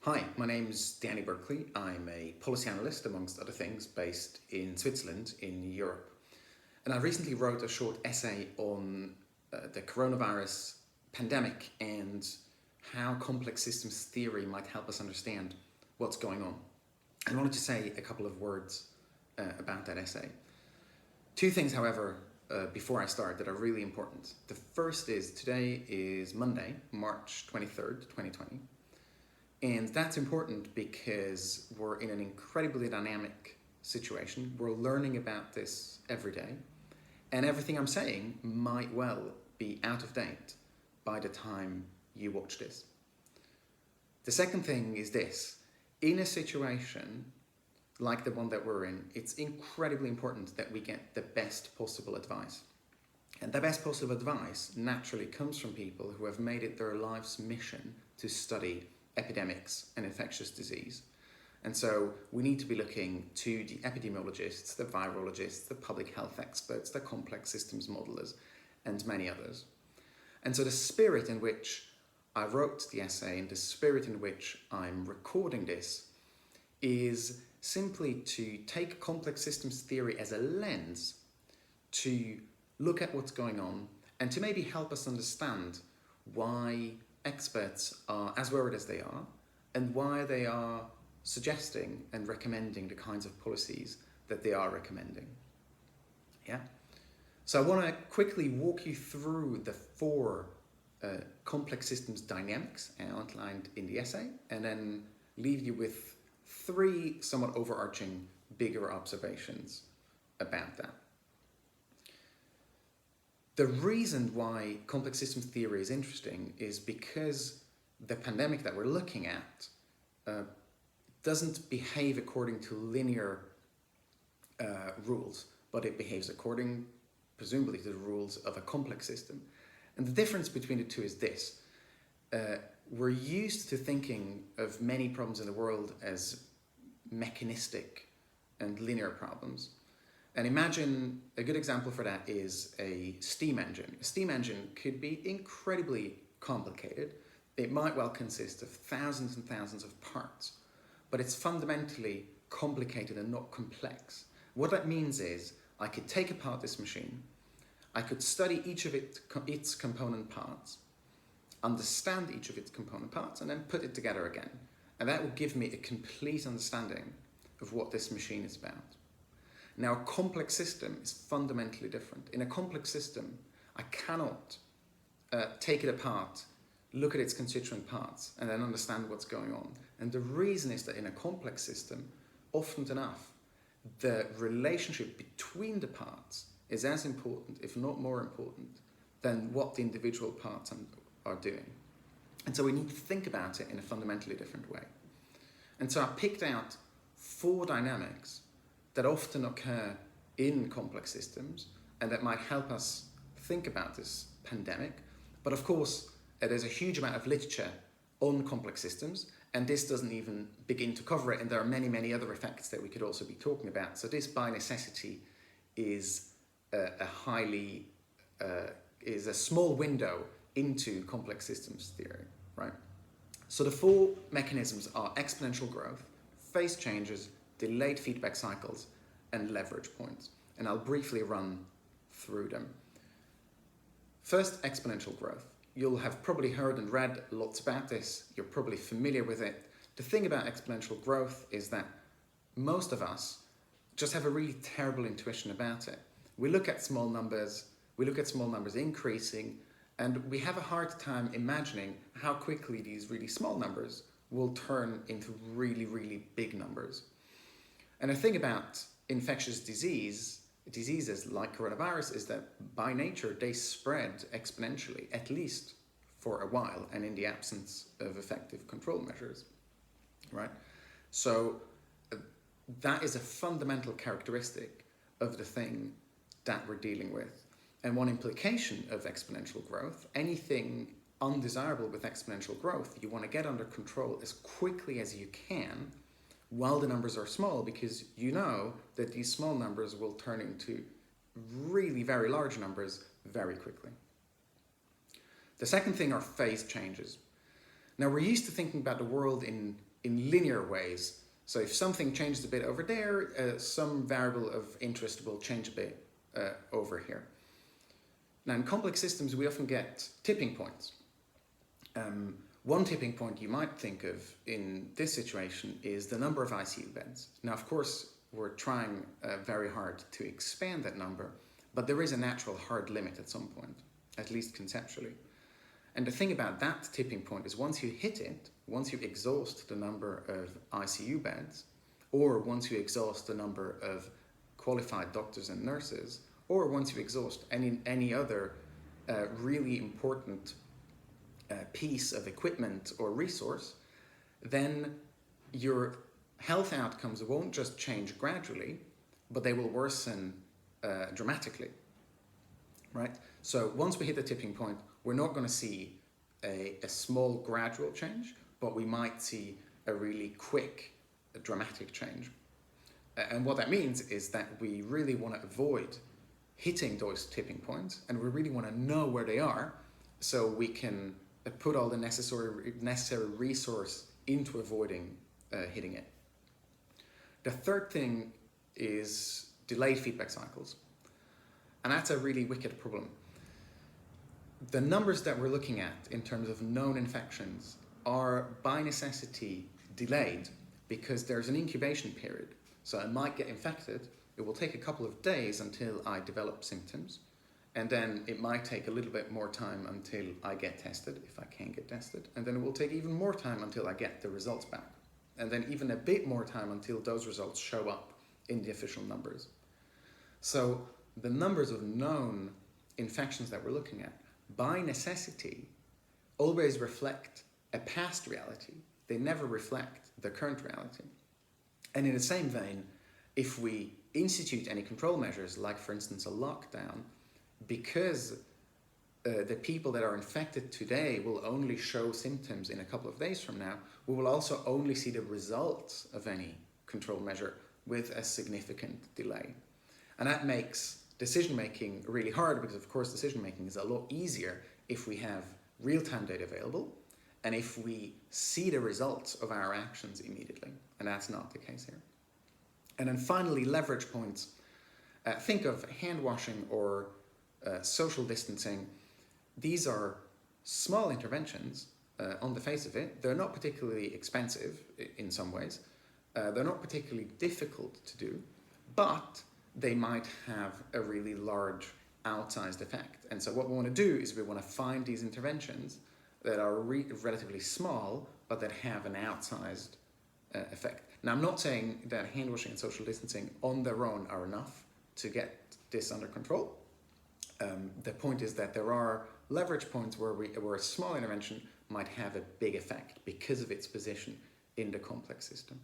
Hi, my name's Danny Buerkli. I'm a policy analyst, amongst other things, based in Switzerland in Europe. And I recently wrote a short essay on the coronavirus pandemic and how complex systems theory might help us understand what's going on. I wanted to say a couple of words about that essay. Two things, however, before I start that are really important. The first is today is Monday, March 23rd, 2020. And that's important because we're in an incredibly dynamic situation. We're learning about this every day. And everything I'm saying might well be out of date by the time you watch this. The second thing is this. In a situation like the one that we're in, it's incredibly important that we get the best possible advice. And the best possible advice naturally comes from people who have made it their life's mission to study epidemics and infectious disease. And so we need to be looking to the epidemiologists, the virologists, the public health experts, the complex systems modelers, and many others. And so the spirit in which I wrote the essay and the spirit in which I'm recording this is simply to take complex systems theory as a lens to look at what's going on and to maybe help us understand why experts are as worried as they are and why they are suggesting and recommending the kinds of policies that they are recommending. Yeah. So I want to quickly walk you through the four complex systems dynamics outlined in the essay and then leave you with three somewhat overarching bigger observations about that. The reason why complex systems theory is interesting is because the pandemic that we're looking at doesn't behave according to linear rules, but it behaves according, presumably, to the rules of a complex system. And the difference between the two is this. We're used to thinking of many problems in the world as mechanistic and linear problems. And imagine a good example for that is a steam engine. A steam engine could be incredibly complicated. It might well consist of thousands and thousands of parts, but it's fundamentally complicated and not complex. What that means is I could take apart this machine, I could study each of its component parts, understand each of its component parts, and then put it together again. And that will give me a complete understanding of what this machine is about. Now, a complex system is fundamentally different. In a complex system, I cannot take it apart, look at its constituent parts, and then understand what's going on. And the reason is that in a complex system, often enough, the relationship between the parts is as important, if not more important, than what the individual parts are doing. And so we need to think about it in a fundamentally different way. And so I picked out four dynamics that often occur in complex systems and that might help us think about this pandemic. But of course, there's a huge amount of literature on complex systems, and this doesn't even begin to cover it, and there are many, many other effects that we could also be talking about. So this, by necessity, is a small window into complex systems theory, right? So the four mechanisms are exponential growth, phase changes, delayed feedback cycles, and leverage points. And I'll briefly run through them. First, exponential growth. You'll have probably heard and read lots about this. You're probably familiar with it. The thing about exponential growth is that most of us just have a really terrible intuition about it. We look at small numbers increasing, and we have a hard time imagining how quickly these really small numbers will turn into really, really big numbers. And the thing about infectious diseases like coronavirus is that by nature they spread exponentially, at least for a while, and in the absence of effective control measures, right? So that is a fundamental characteristic of the thing that we're dealing with. And one implication of exponential growth, anything undesirable with exponential growth, you want to get under control as quickly as you can while the numbers are small, because you know that these small numbers will turn into really very large numbers very quickly. The second thing are phase changes. Now, we're used to thinking about the world in in linear ways. So if something changes a bit over there, some variable of interest will change a bit over here. Now in complex systems, we often get tipping points. One tipping point you might think of in this situation is the number of ICU beds. Now, of course, we're trying very hard to expand that number, but there is a natural hard limit at some point, at least conceptually. And the thing about that tipping point is once you hit it, once you exhaust the number of ICU beds, or once you exhaust the number of qualified doctors and nurses, or once you exhaust any other really important piece of equipment or resource, then your health outcomes won't just change gradually, but they will worsen dramatically, right? So once we hit the tipping point, we're not going to see a small gradual change, but we might see a really quick, dramatic change. And what that means is that we really want to avoid hitting those tipping points, and we really want to know where they are so we can put all the necessary resource into avoiding hitting it. The third thing is delayed feedback cycles. And that's a really wicked problem. The numbers that we're looking at in terms of known infections are by necessity delayed because there's an incubation period. So I might get infected, it will take a couple of days until I develop symptoms, and then it might take a little bit more time until I get tested, if I can get tested, and then it will take even more time until I get the results back, and then even a bit more time until those results show up in the official numbers. So the numbers of known infections that we're looking at, by necessity, always reflect a past reality. They never reflect the current reality. And in the same vein, if we institute any control measures, like for instance a lockdown, because the people that are infected today will only show symptoms in a couple of days from now, we will also only see the results of any control measure with a significant delay. And that makes decision-making really hard because, of course, decision-making is a lot easier if we have real-time data available and if we see the results of our actions immediately. And that's not the case here. And then finally, leverage points. Think of hand washing or social distancing. These are small interventions on the face of it. They're not particularly expensive in some ways. They're not particularly difficult to do, but they might have a really large outsized effect. And so what we want to do is we want to find these interventions that are relatively small, but that have an outsized effect. Now, I'm not saying that hand washing and social distancing on their own are enough to get this under control. The point is that there are leverage points where a small intervention might have a big effect because of its position in the complex system.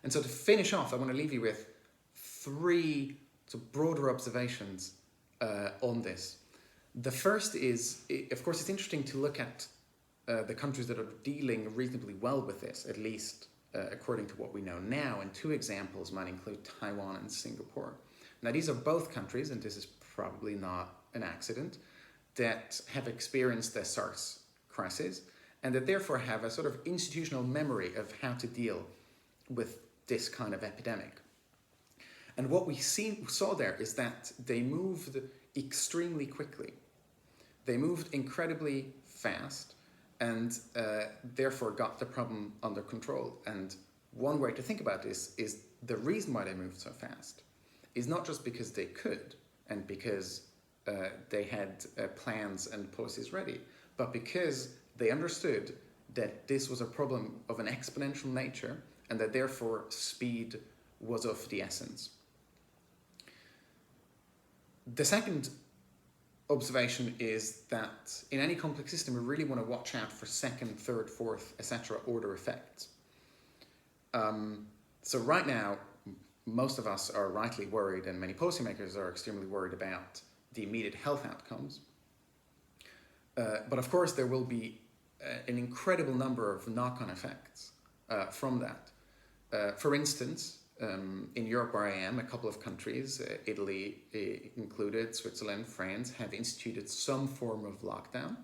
And so to finish off, I want to leave you with three broader observations on this. The first is, of course, it's interesting to look at the countries that are dealing reasonably well with this, at least according to what we know now. And two examples might include Taiwan and Singapore. Now, these are both countries, and this is probably not an accident, that have experienced the SARS crisis and that therefore have a sort of institutional memory of how to deal with this kind of epidemic. And what we saw there is that they moved extremely quickly. They moved incredibly fast and therefore got the problem under control. And one way to think about this is the reason why they moved so fast is not just because they could and because they had plans and policies ready, but because they understood that this was a problem of an exponential nature and that therefore speed was of the essence. The second observation is that in any complex system, we really want to watch out for second, third, fourth, etc. order effects. So right now, most of us are rightly worried, and many policymakers are extremely worried about the immediate health outcomes. But of course, there will be an incredible number of knock-on effects from that. For instance, in Europe where I am, a couple of countries, Italy included, Switzerland, France, have instituted some form of lockdown.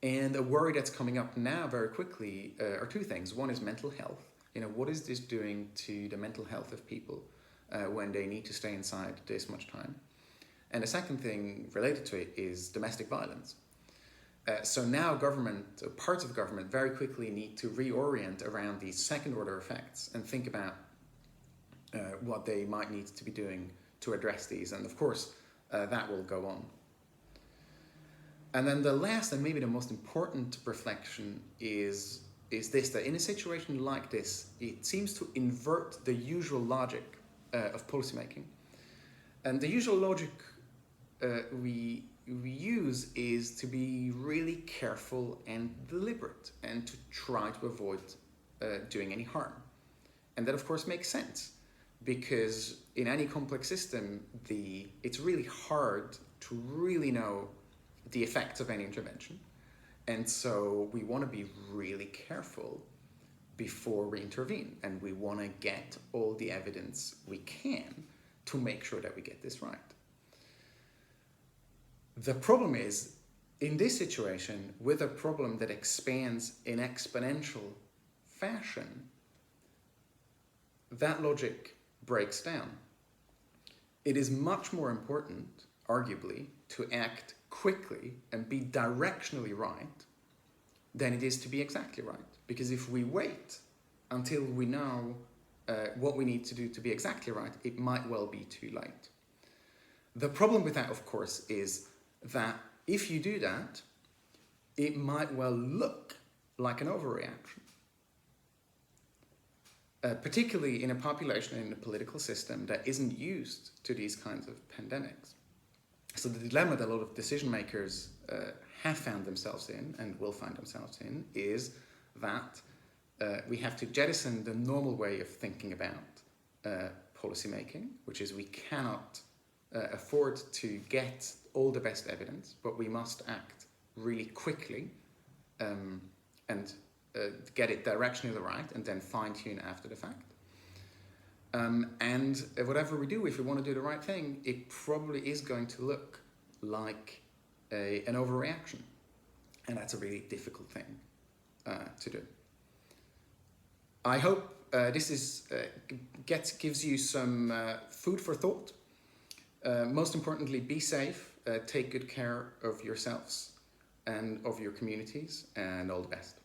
And a worry that's coming up now very quickly are two things. One is mental health. What is this doing to the mental health of people when they need to stay inside this much time? And the second thing related to it is domestic violence. So now parts of government very quickly need to reorient around these second order effects and think about what they might need to be doing to address these. And of course, that will go on. And then the last and maybe the most important reflection is this, that in a situation like this, it seems to invert the usual logic of policymaking. And the usual logic we use is to be really careful and deliberate and to try to avoid doing any harm. And that of course makes sense, because in any complex system, it's really hard to really know the effects of any intervention. And so we want to be really careful before we intervene, and we want to get all the evidence we can to make sure that we get this right. The problem is, in this situation, with a problem that expands in exponential fashion, that logic breaks down. It is much more important, arguably, to act quickly and be directionally right than it is to be exactly right. Because if we wait until we know what we need to do to be exactly right, it might well be too late. The problem with that, of course, is that if you do that, it might well look like an overreaction. Particularly in a population and in a political system that isn't used to these kinds of pandemics. So the dilemma that a lot of decision makers have found themselves in and will find themselves in is that we have to jettison the normal way of thinking about policy making, which is we cannot afford to get all the best evidence, but we must act really quickly and get it directionally right and then fine-tune after the fact. And whatever we do, if we want to do the right thing, it probably is going to look like an overreaction. And that's a really difficult thing to do. I hope this gives you some food for thought. Most importantly, be safe, take good care of yourselves and of your communities, and all the best.